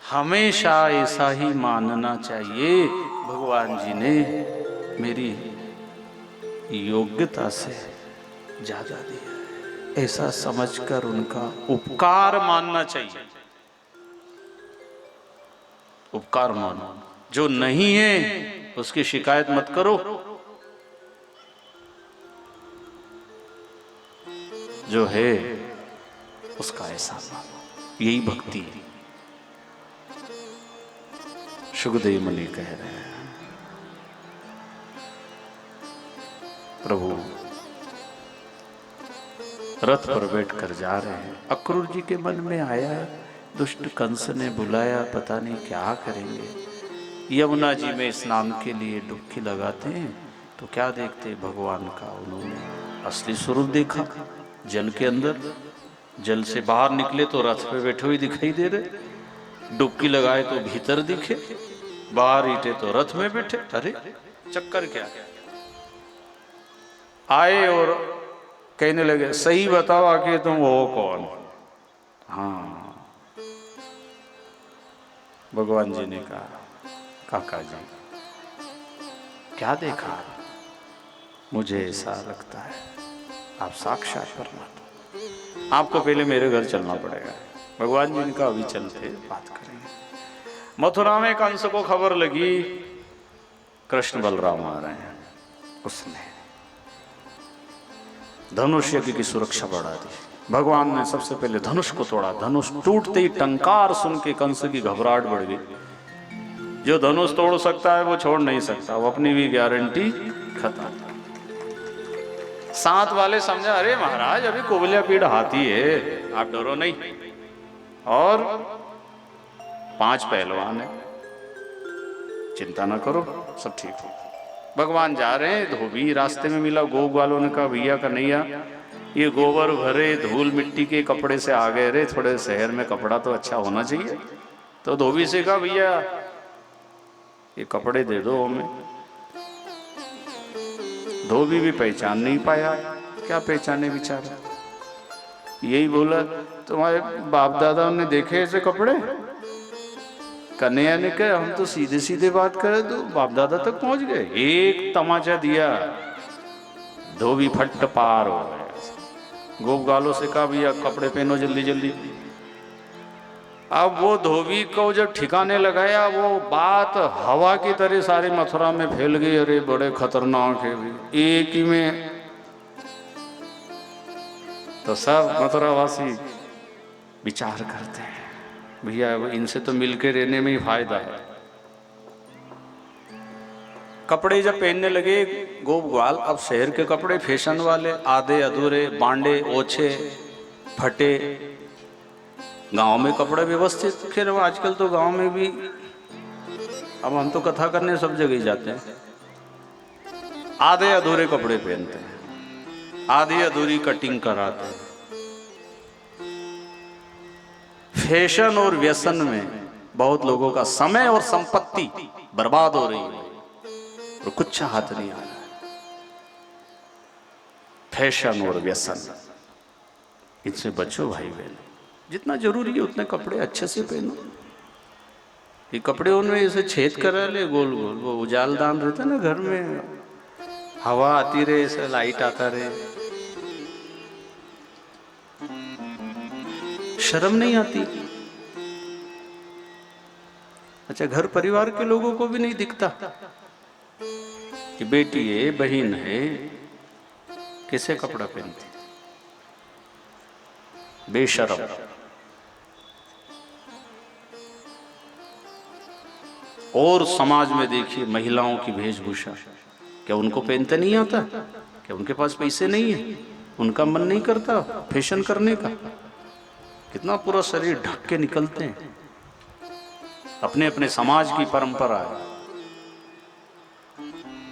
हमेशा ऐसा ही मानना चाहिए, भगवान जी ने मेरी योग्यता से ज्यादा दिया है, ऐसा समझकर उनका उपकार मानना चाहिए। उपकार मानो, जो नहीं है उसकी शिकायत मत करो, जो है उसका एहसान मानो, यही भक्ति है। सुखदेव मुनि कह रहे हैं, प्रभु रथ पर बैठकर जा रहे हैं, अक्रूर जी के मन में आया, दुष्ट कंस ने बुलाया, पता नहीं क्या करेंगे। यमुना जी में स्नान के लिए डुबकी लगाते हैं तो क्या देखते, भगवान का उन्होंने असली स्वरूप देखा। जल के अंदर, जल से बाहर निकले तो रथ पे बैठे हुए दिखाई दे रहे, डुबकी लगाए तो भीतर दिखे, बाहर ईटे तो रथ में बैठे। अरे चक्कर क्या। आए और कहने लगे, सही बताओ आके तुम हो कौन। हाँ, भगवान जी ने कहा, काका जी क्या देखा, मुझे ऐसा लगता है आप साक्षात परमात्मा, आपको पहले मेरे घर चलना पड़ेगा। भगवान जी ने कहा, अभी चलते बात करेंगे। मथुरा में कंस को खबर लगी कृष्ण बलराम आ रहे हैं, उसने धनुष यज्ञ की सुरक्षा बढ़ा दी। भगवान ने सबसे पहले धनुष को तोड़ा, धनुष टूटते ही टंकार सुन के कंस की घबराहट बढ़ गई। जो धनुष तोड़ सकता है वो छोड़ नहीं सकता, वो अपनी भी गारंटी खत्म। साथ वाले समझा, अरे महाराज अभी कोबलिया पीड़ हाथी है, आप डरो नहीं, और 5 पहलवान है, चिंता ना करो, सब ठीक हो। भगवान जा रहे हैं, धोबी रास्ते में मिला, गोग वालों ने कहा, भैया कन्हैया ये गोबर भरे धूल मिट्टी के कपड़े से आ गए रे, थोड़े शहर में कपड़ा तो अच्छा होना चाहिए। तो धोबी से कहा, भैया ये कपड़े दे दो हमें। धोबी भी पहचान नहीं पाया, क्या पहचाने बेचारा, यही बोला, तुम्हारे बाप दादा ने देखे ऐसे कपड़े। कन्हैया ने कहा, हम तो सीधे सीधे बात करे तो बाप दादा तक पहुंच गए। एक तमाचा दिया, धोबी फट पार हो गया। गोप गालों से कहा, भैया कपड़े पहनो जल्दी जल्दी। अब वो धोबी को जब ठिकाने लगाया, वो बात हवा की तरह सारी मथुरा में फैल गई, अरे बड़े खतरनाक है भी एक ही में। तो सब मथुरावासी विचार करते हैं, भैया इनसे तो मिलके रहने में ही फायदा है। कपड़े जब पहनने लगे गोप ग्वाल, अब शहर के कपड़े फैशन वाले, आधे अधूरे, बांडे ओछे फटे। गांव में कपड़े व्यवस्थित, खैर आजकल तो गांव में भी, अब हम तो कथा करने सब जगह ही जाते हैं, आधे अधूरे कपड़े पहनते हैं, आधी अधूरी कटिंग कराते हैं। फैशन और व्यसन में बहुत लोगों का समय और संपत्ति बर्बाद हो रही है और कुछ हाथ नहीं आ रहा है। फैशन और व्यसन, इनसे बचो भाई बहन, जितना जरूरी है उतने कपड़े अच्छे से पहनो। ये कपड़े उनमें ऐसे छेद करा ले गोल गोल, वो उजालदान रहता ना घर में, हवा आती रहे, ऐसे लाइट आता रहे, शर्म नहीं आती। अच्छा, घर परिवार के लोगों को भी नहीं दिखता कि बेटी है, बहन है, कैसे कपड़ा पहनती, बेशरम। और समाज में देखिए महिलाओं की वेशभूषा, क्या उनको पहनते नहीं आता, क्या उनके पास पैसे नहीं है, उनका मन नहीं करता फैशन करने का, कितना पूरा शरीर ढक के निकलते हैं। अपने अपने समाज की परंपरा है,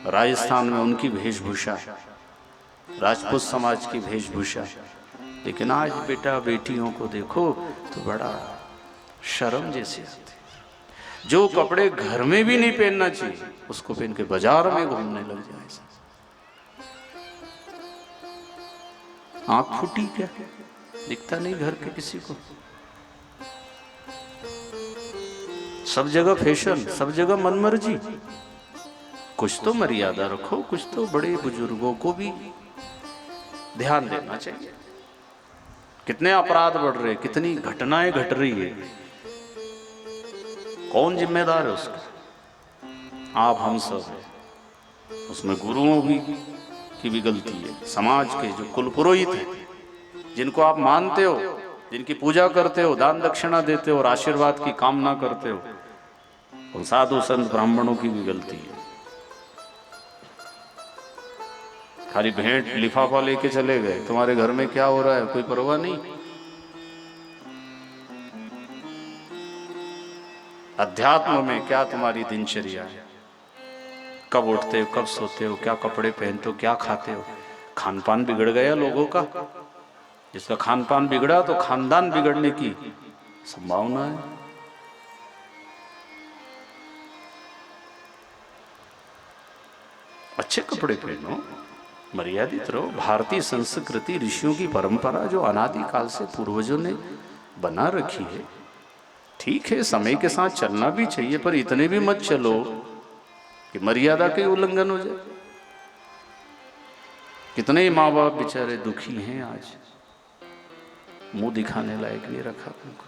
राजस्थान में उनकी वेशभूषा, राजपूत समाज की वेशभूषा, लेकिन आज बेटा बेटियों को देखो तो बड़ा शर्म जैसी आती। जो कपड़े घर में भी नहीं पहनना चाहिए उसको पहन के बाजार में घूमने लग जाए। आंख फूटी क्या, दिखता नहीं घर के किसी को। सब जगह फैशन, सब जगह मनमर्जी। कुछ तो मर्यादा रखो, कुछ तो बड़े बुजुर्गों को भी ध्यान देना चाहिए। कितने अपराध बढ़ रहे, कितनी घटनाएं घट रही है, कौन जिम्मेदार है उसका? आप हम सब है। उसमें गुरुओं की भी गलती है, समाज के जो कुल पुरोहित हैं, जिनको आप मानते हो, जिनकी पूजा करते हो, दान दक्षिणा देते हो और आशीर्वाद की कामना करते हो, उन साधु संत ब्राह्मणों की भी गलती है। खाली भेंट लिफाफा लेके चले गए, तुम्हारे घर में क्या हो रहा है कोई परवाह नहीं। अध्यात्म में क्या तुम्हारी दिनचर्या है, कब उठते हो, कब सोते हो, क्या कपड़े पहनते हो, क्या खाते हो? खान पान बिगड़ गया लोगों का। जिसका खान पान बिगड़ा तो खानदान बिगड़ने की संभावना है। अच्छे कपड़े पहनो, मर्यादित रहो। भारतीय संस्कृति, ऋषियों की परंपरा जो अनादिकाल से पूर्वजों ने बना रखी है, ठीक है, समय के साथ चलना भी चाहिए, पर इतने भी मत चलो कि मर्यादा के उल्लंघन हो जाए। कितने माँ बाप बेचारे दुखी हैं, आज मुंह दिखाने लायक नहीं रखा उनको।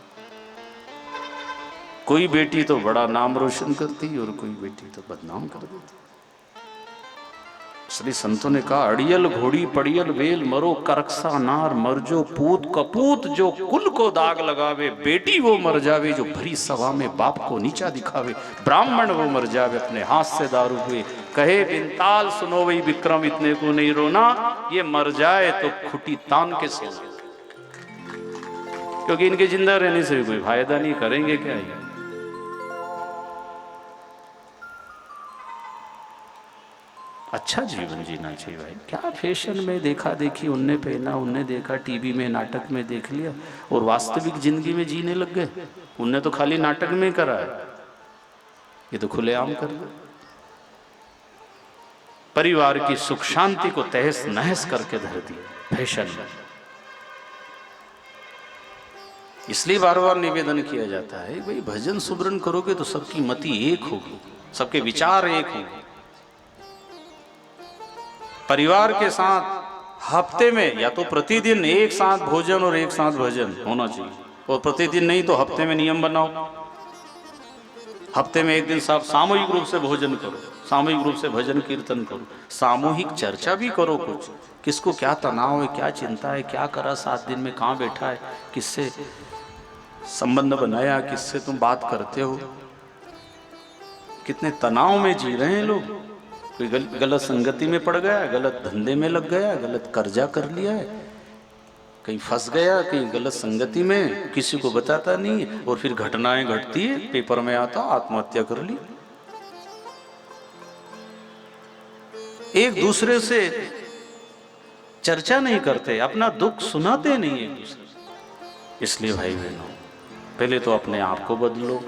कोई बेटी तो बड़ा नाम रोशन करती और कोई बेटी तो बदनाम कर देती। इसलिए संतों ने कहा, अड़ियल घोड़ी पड़ियल वेल मरो, करकसा नार मर जो पूत कपूत, जो कुल को दाग लगावे, बेटी वो मर जावे जो भरी सभा में बाप को नीचा दिखावे, ब्राह्मण वो मर जावे अपने हाथ से दारू हुए, कहे बिनताल सुनो वही विक्रम इतने को नहीं रोना, ये मर जाए तो खुटी तान के सोना। क्योंकि इनके जिंदा रहने से भी कोई फायदा नहीं, करेंगे क्या ये? अच्छा जीवन जीना चाहिए भाई। क्या फैशन में देखा देखी, उनने पहना, उनने देखा, टीवी में नाटक में देख लिया और वास्तविक जिंदगी में जीने लग गए। उनने तो खाली नाटक में करा है, ये तो खुलेआम कर दो। परिवार की सुख शांति को तहस नहस करके धर दिया फैशन में। इसलिए बार बार निवेदन किया जाता है, भाई भजन सुमरन करोगे तो सबकी मति एक होगी, सबके विचार एक होंगे। परिवार के साथ हफ्ते में या तो प्रतिदिन एक साथ भोजन और एक साथ भजन होना चाहिए, और प्रतिदिन नहीं तो हफ्ते में नियम बनाओ। हफ्ते में एक दिन सब सामूहिक रूप से भोजन करो, सामूहिक रूप से भजन कीर्तन करो, सामूहिक चर्चा भी करो। कुछ किसको क्या तनाव है, क्या चिंता है, क्या करा 7 दिन में, कहाँ बैठा है, किससे संबंध बनाया, किससे तुम बात करते हो, कितने तनाव में जी रहे हैं लोग। कोई गलत संगति में पड़ गया, गलत धंधे में लग गया, गलत कर्जा कर लिया है, कहीं फंस गया, कहीं गलत संगति में, किसी को बताता नहीं, और फिर घटनाएं घटती है, पेपर में आता आत्महत्या कर ली। एक दूसरे से चर्चा नहीं करते, अपना दुख सुनाते नहीं एक दूसरे। इसलिए भाई बहनों, पहले तो अपने आप को बदलो,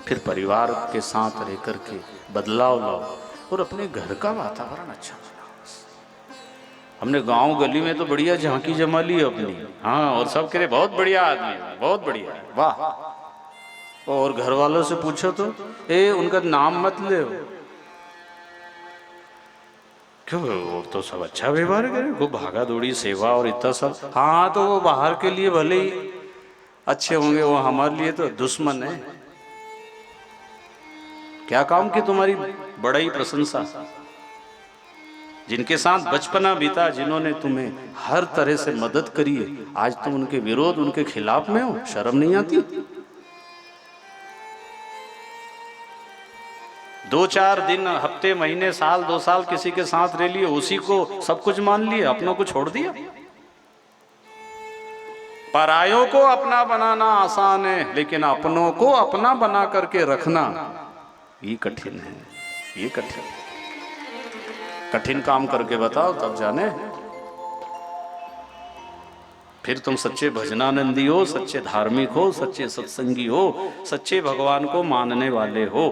फिर परिवार के साथ रह करके बदलाव लाओ और अपने घर का वातावरण अच्छा बनाओ। हमने गांव गली में तो बढ़िया झांकी जमा ली अपनी, हाँ, और सब कह रहे बहुत बढ़िया आदमी है, बहुत बढ़िया है, वाह। और घर वालों से पूछो तो उनका नाम मत ले, क्यों, वो तो सब अच्छा व्यवहार करे, वो भागा दौड़ी सेवा और इतना सब। हाँ, तो वो बाहर के लिए भले ही अच्छे होंगे, वो हमारे लिए तो दुश्मन है। क्या काम की तुम्हारी बड़ाई प्रशंसा? जिनके साथ बचपना बीता, जिन्होंने तुम्हें हर तरह से मदद करी है, आज तुम उनके विरोध, उनके खिलाफ में हो, शर्म नहीं आती? 2-4 दिन, हफ्ते, महीने, साल, 2 साल किसी के साथ रह लिए, उसी को सब कुछ मान लिया, अपनों को छोड़ दिया। परायों को अपना बनाना आसान है, लेकिन अपनों को अपना बना करके रखना ये कठिन है। ये कठिन काम करके बताओ, तब जाने फिर तुम सच्चे भजनानंदी हो, सच्चे धार्मिक हो, सच्चे सत्संगी हो, सच्चे भगवान को मानने वाले हो।